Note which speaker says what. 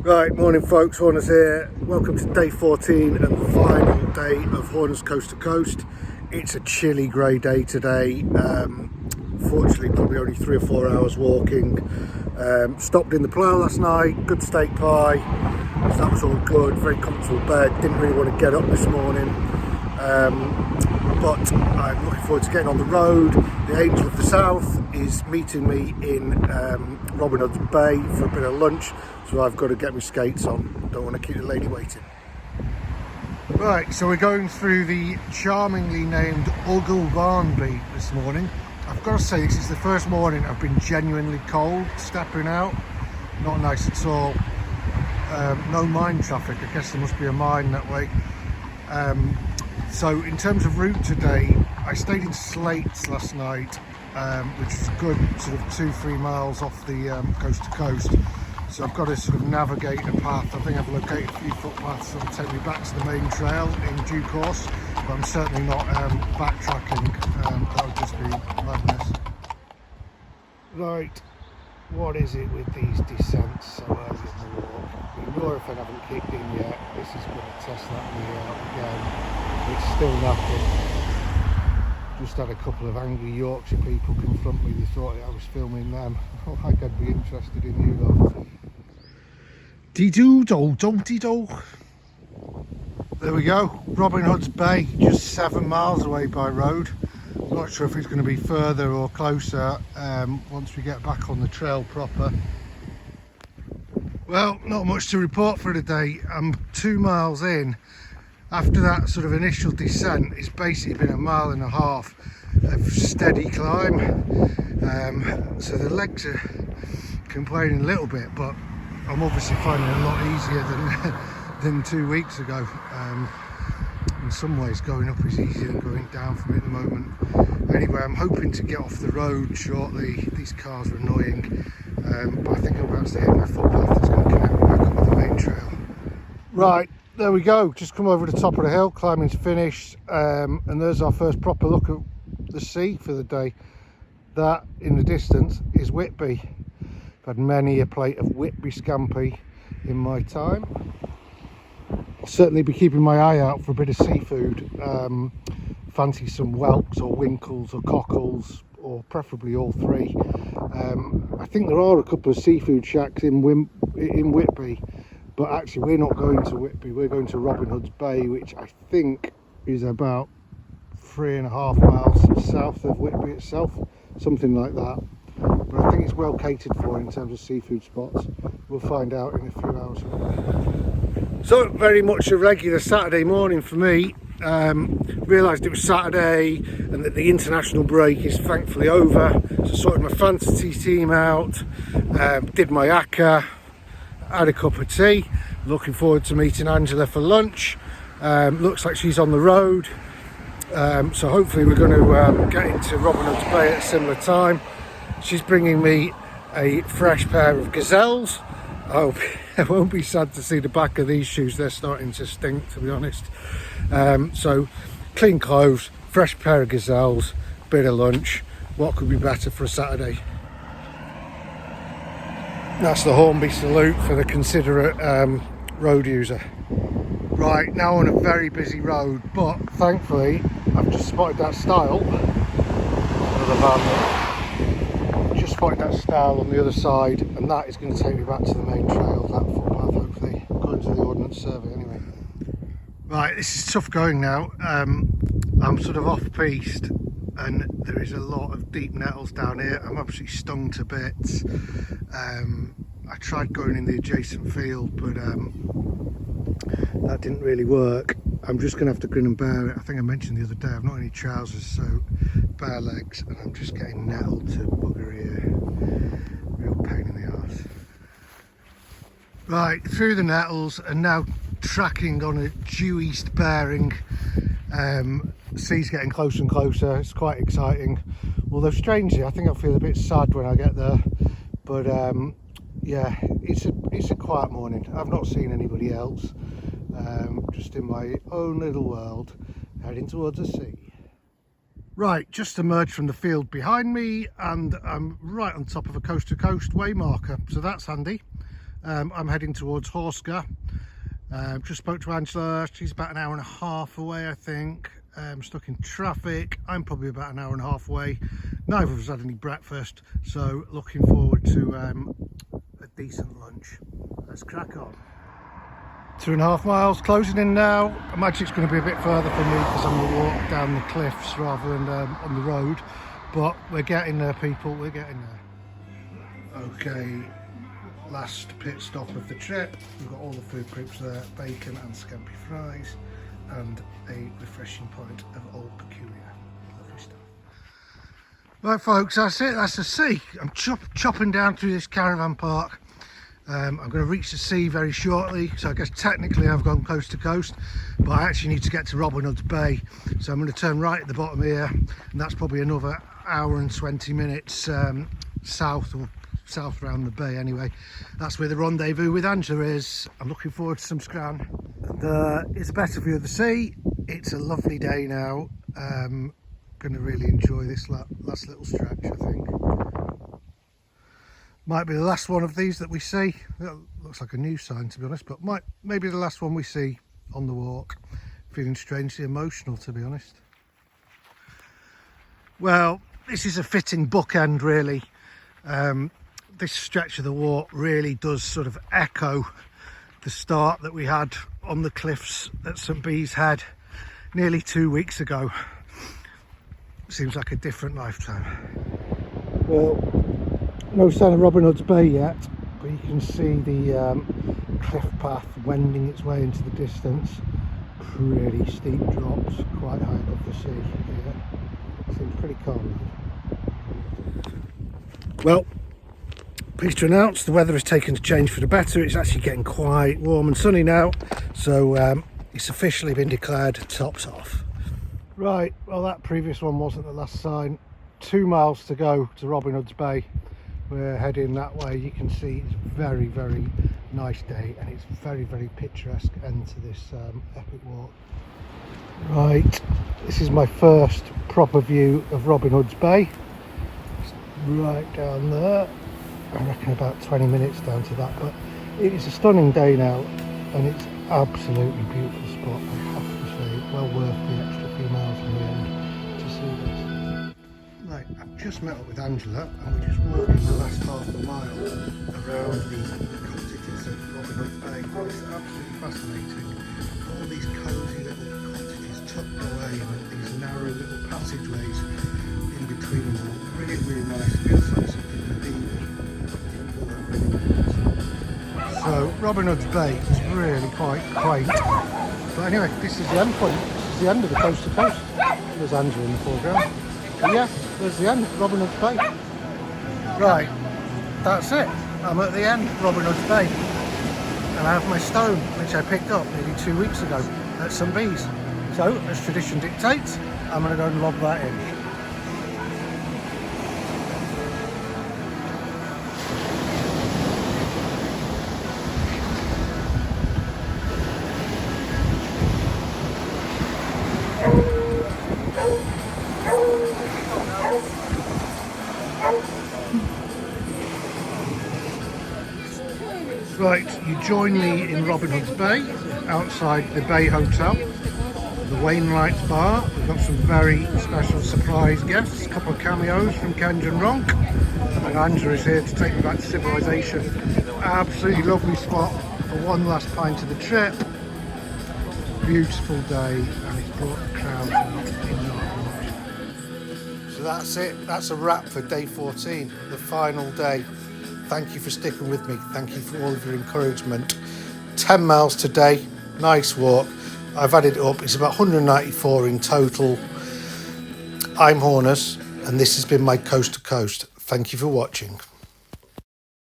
Speaker 1: Right, morning folks, Horners here. Welcome to day 14 and the final day of Horners Coast to Coast. It's a chilly grey day today. Fortunately, probably only 3 or 4 hours walking. Stopped in the plough last night, good steak pie, so that was all good, very comfortable bed. Didn't really want to get up this morning, but I'm looking forward to getting on the road. The Angel of the South is meeting me in Robin Hood's Bay for a bit of lunch, so I've got to get my skates on. Don't want to keep the lady waiting. Right, so we're going through the charmingly named Ogle Barnby this morning. I've got to say, this is the first morning I've been genuinely cold stepping out. Not nice at all. No mine traffic. I guess there must be a mine that way. So in terms of route today, I stayed in Sleights last night, which is a good sort of 2-3 miles off the coast to coast. So I've got to sort of navigate a path. I think I've located a few footpaths that will take me back to the main trail in due course, but I'm certainly not backtracking. That would just be madness. Right, what is it with these descents so early in the walk? The Nurofen haven't kicked in yet. This is going to test that knee out again. It's still nothing. Just had a couple of angry Yorkshire people confront me. They thought I was filming them. Like I'd be interested in you though. Dee-doo-do-do-dee-do. There we go, Robin Hood's Bay, just 7 miles away by road. Not sure if it's going to be further or closer once we get back on the trail proper. Well, not much to report for today. I'm 2 miles in. After that sort of initial descent, it's basically been 1.5 miles of steady climb. So the legs are complaining a little bit, but I'm obviously finding it a lot easier than 2 weeks ago. In some ways going up is easier than going down for me at the moment. Anyway, I'm hoping to get off the road shortly. These cars are annoying, but I think I'm about to hit my footpath that's going to connect me back up with the main trail. Right, there we go, just come over the top of the hill, climbing's finished, and there's our first proper look at the sea for the day. That in the distance is Whitby. I've had many a plate of Whitby scampi in my time. I'll certainly be keeping my eye out for a bit of seafood. Fancy some whelks or winkles or cockles, or preferably all three. I think there are a couple of seafood shacks in Whitby, but actually we're not going to Whitby, we're going to Robin Hood's Bay, which I think is about 3.5 miles south of Whitby itself, something like that. But I think it's well catered for in terms of seafood spots. We'll find out in a few hours. So very much a regular Saturday morning for me. Realised it was Saturday and that the international break is thankfully over. So sorted my fantasy team out, did my ACCA, had a cup of tea. Looking forward to meeting Angela for lunch. Looks like she's on the road. So hopefully we're going to get into Robin Hood's Bay at a similar time. She's bringing me a fresh pair of gazelles. I won't be sad to see the back of these shoes. They're starting to stink, to be honest. So clean clothes, fresh pair of gazelles, bit of lunch. What could be better for a Saturday? That's the Hornby salute for the considerate road user. Right, now on a very busy road, but thankfully I've just spotted that stile. Another van. Just spotted that stile on the other side, and that is going to take me back to the main trail, that footpath hopefully, according to the Ordnance Survey anyway. Right, this is tough going now. I'm sort of off-piste and there is a lot of deep nettles down here. I'm absolutely stung to bits. I tried going in the adjacent field, but that didn't really work. I'm just going to have to grin and bear it. I think I mentioned the other day I've not any trousers, so bare legs, and I'm just getting nettled to bugger here. Real pain in the arse. Right, through the nettles and now tracking on a due east bearing. Sea's getting closer and closer. It's quite exciting, although strangely I think I'll feel a bit sad when I get there. But yeah, it's a quiet morning. I've not seen anybody else. Just in my own little world, heading towards the sea. Right, just emerged from the field behind me and I'm right on top of a coast to coast way marker, so that's handy. I'm heading towards Horsker. Just spoke to Angela. She's about an hour and a half away, I think. Stuck in traffic. I'm probably about an hour and a half away. Neither of us had any breakfast, so looking forward to a decent lunch. Let's crack on. 2.5 miles, closing in now. I imagine it's going to be a bit further for me because I'm going to walk down the cliffs rather than on the road, but we're getting there, people, we're getting there. Okay, last pit stop of the trip. We've got all the food groups there, bacon and scampi fries and a refreshing pint of Old Peculiar. Lovely stuff. Right folks, that's it, that's the sea. I'm chopping down through this caravan park. I'm going to reach the sea very shortly, so I guess technically I've gone coast to coast, but I actually need to get to Robin Hood's Bay, so I'm going to turn right at the bottom here, and that's probably another hour and 20 minutes south around the bay. Anyway, that's where the rendezvous with Angela is. I'm looking forward to some scran. It's a better view of the sea. It's a lovely day now. Going to really enjoy this last little stretch, I think. Might be the last one of these that we see. That looks like a news sign, to be honest, but maybe the last one we see on the walk. Feeling strangely emotional, to be honest. Well, this is a fitting bookend, really. This stretch of the walk really does sort of echo the start that we had on the cliffs at St Bees Head nearly 2 weeks ago. Seems like a different lifetime. Well, no sign of Robin Hood's Bay yet, but you can see the cliff path wending its way into the distance. Pretty steep drops, quite high above the sea here. Seems pretty calm. Well, pleased to announce the weather has taken a change for the better. It's actually getting quite warm and sunny now, so it's officially been declared tops off. Right, well that previous one wasn't the last sign. 2 miles to go to Robin Hood's Bay. We're heading that way. You can see it's a very, very nice day, and it's very, very picturesque end to this epic walk. Right, this is my first proper view of Robin Hood's Bay. It's right down there. I reckon about 20 minutes down to that, but it is a stunning day now, and it's absolutely beautiful spot. I have to say, well worth the extra few miles in the end to see this. Right, I've just met up with Angela, and we're just walking the last half a mile around the cottages of Robin Hood Bay. It's absolutely fascinating. All these cosy little cottages tucked away, and these narrow little passageways in between them. Really, really nice. Feels like something medieval. So Robin Hood's Bay is really quite quaint. But anyway, this is the end point. This is the end of the coast to coast. There's Angela in the foreground. But yeah, there's the end, Robin Hood's Bay. Right, that's it. I'm at the end, Robin Hood's Bay. And I have my stone, which I picked up nearly 2 weeks ago at St Bees. So, as tradition dictates, I'm going to go and lob that in. Right, you join me in Robin Hood's Bay, outside the Bay Hotel, the Wainwright's Bar. We've got some very special surprise guests, a couple of cameos from Kenj and Ronk, and Angela is here to take me back to civilization. Absolutely lovely spot for one last pint of the trip. Beautiful day, and it's brought the crowds out enormously. So that's it, that's a wrap for day 14, the final day. Thank you for sticking with me. Thank you for all of your encouragement. 10 miles today, nice walk. I've added it up, it's about 194 in total. I'm Horners, and this has been my Coast to Coast. Thank you for watching.